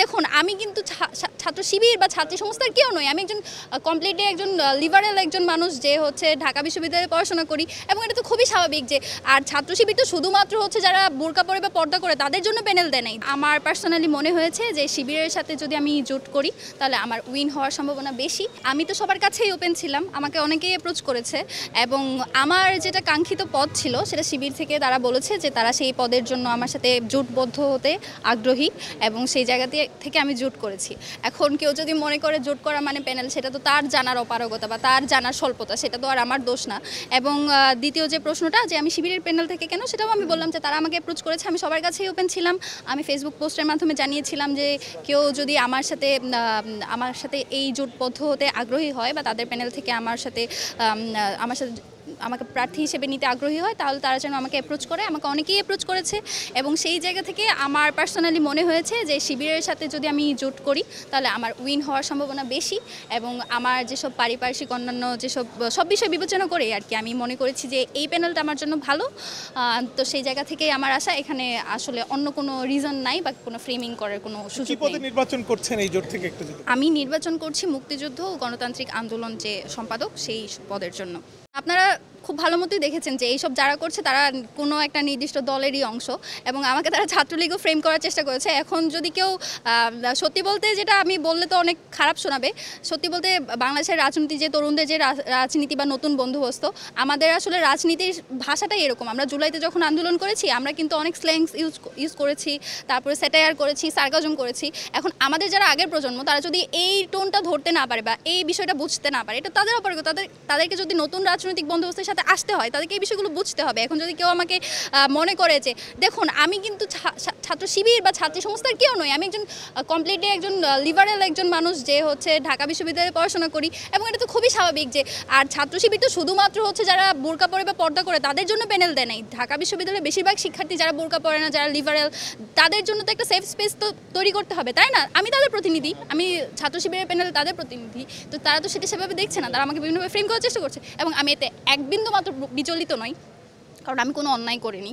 দেখুন আমি কিন্তু ছাত্র শিবির বা ছাত্রী সংস্থার কেউ নই। আমি একজন কমপ্লিটলি একজন লিবারেল একজন মানুষ যে হচ্ছে ঢাকা বিশ্ববিদ্যালয়ে পড়াশোনা করি, এবং এটা তো খুবই স্বাভাবিক যে আর ছাত্র শিবির তো শুধুমাত্র হচ্ছে যারা বোরকা পরে বা পর্দা করে তাদের জন্য প্যানেল দেয় নাই। আমার পার্সোনালি মনে হয়েছে যে শিবিরের সাথে যদি আমি জোট করি তাহলে আমার উইন হওয়ার সম্ভাবনা বেশি। আমি তো সবার কাছেই ওপেন ছিলাম, আমাকে অনেকেই অ্যাপ্রোচ করেছে, এবং আমার যেটা কাঙ্ক্ষিত পদ ছিল সেটা শিবির থেকে তারা বলেছে যে তারা সেই পদের জন্য আমার সাথে জোটবদ্ধ হতে আগ্রহী, এবং সেই জায়গা থেকে আমি জোট করেছি। এখন কেউ যদি মনে করে জোট করা মানে প্যানেল, সেটা তো তার জানার অপারগতা বা তার জানার স্বল্পতা, সেটা তো আর আমার দোষ না। এবং দ্বিতীয় যে প্রশ্নটা যে আমি শিবিরের প্যানেল থেকে কেন, সেটাও আমি বললাম যে তারা আমাকে অ্যাপ্রোচ করেছে, আমি সবার কাছেই ওপেন ছিলাম। আমি ফেসবুক পোস্টের মাধ্যমে জানিয়েছিলাম যে কেউ যদি আমার সাথে এই জোটবদ্ধ হতে আগ্রহী হয় বা তাদের প্যানেল থেকে আমার সাথে আমাকে প্রার্থী হিসেবে নিতে আগ্রহী হয়, তাহলে তারা যেন আমাকে অ্যাপ্রোচ করে। আমাকে অনেকেই অ্যাপ্রোচ করেছে, এবং সেই জায়গা থেকে আমার পার্সোনালি মনে হয়েছে যে শিবিরের সাথে যদি আমি জোট করি তাহলে আমার উইন হওয়ার সম্ভাবনা বেশি, এবং আমার যেসব পারিপার্শ্বিক অন্যান্য সব বিষয় বিবেচনা করে আর কি আমি মনে করেছি যে এই প্যানেলটা আমার জন্য ভালো। তো সেই জায়গা থেকেই আমার আশা। এখানে আসলে অন্য কোনো রিজন নাই বা কোনো ফ্রেমিং করার কোনো সুযোগ নেই। নির্বাচন করছেন এই জোট থেকে একটু? আমি নির্বাচন করছি মুক্তিযুদ্ধ ও গণতান্ত্রিক আন্দোলন যে সম্পাদক, সেই পদের জন্য। আপনারা খুব ভালো মতোই দেখেছেন যে এইসব যারা করছে তারা কোনো একটা নির্দিষ্ট দলেরই অংশ, এবং আমাকে তারা ছাত্রলীগও ফ্রেম করার চেষ্টা করেছে। এখন যদি কেউ সত্যি বলতে, যেটা আমি বললে তো অনেক খারাপ শোনাবে, সত্যি বলতে বাংলাদেশের রাজনীতি যে তরুণদের যে রাজনীতি বা নতুন বন্ধুবস্ত, আমাদের আসলে রাজনীতির ভাষাটাই এরকম। আমরা জুলাইতে যখন আন্দোলন করেছি আমরা কিন্তু অনেক স্ল্যাংস ইউজ করেছি, তারপরে স্যাটায়ার করেছি, সার্কাজম করেছি। এখন আমাদের যারা আগের প্রজন্ম তারা যদি এই টোনটা ধরতে না পারে বা এই বিষয়টা বুঝতে না পারে, এটা তাদের অপরাধ। তাদেরকে যদি নতুন রাজনৈতিক বন্দোবস্তের সাথে আসতে হয় তাদেরকে এই বিষয়গুলো বুঝতে হবে। এখন যদি কেউ আমাকে মনে করে যে, দেখুন আমি কিন্তু ছাত্র শিবির বা ছাত্রী সংস্থার কেউ নই। আমি একজন কমপ্লিটলি একজন লিবারেল একজন মানুষ যে হচ্ছে ঢাকা বিশ্ববিদ্যালয়ে পড়াশোনা করি, এবং এটা তো খুবই স্বাভাবিক যে আর ছাত্র শিবির তো শুধুমাত্র হচ্ছে যারা বোরকা পরে বা পর্দা করে তাদের জন্য প্যানেল দেয় নাই। ঢাকা বিশ্ববিদ্যালয়ের বেশিরভাগ শিক্ষার্থী যারা বোরকা পরে না, যারা লিবারেল, তাদের জন্য তো একটা সেফ স্পেস তো তৈরি করতে হবে, তাই না? আমি তাদের প্রতিনিধি, আমি ছাত্র শিবিরের প্যানেল তাদের প্রতিনিধি, তো তারা তো সেটা সেভাবে দেখছে না, তারা আমাকে বিভিন্নভাবে ফ্রেম করার চেষ্টা করছে, এবং আমি এতে এক বিন্দু মাত্র বিচলিত নই, কারণ আমি কোনো অন্যায় করিনি।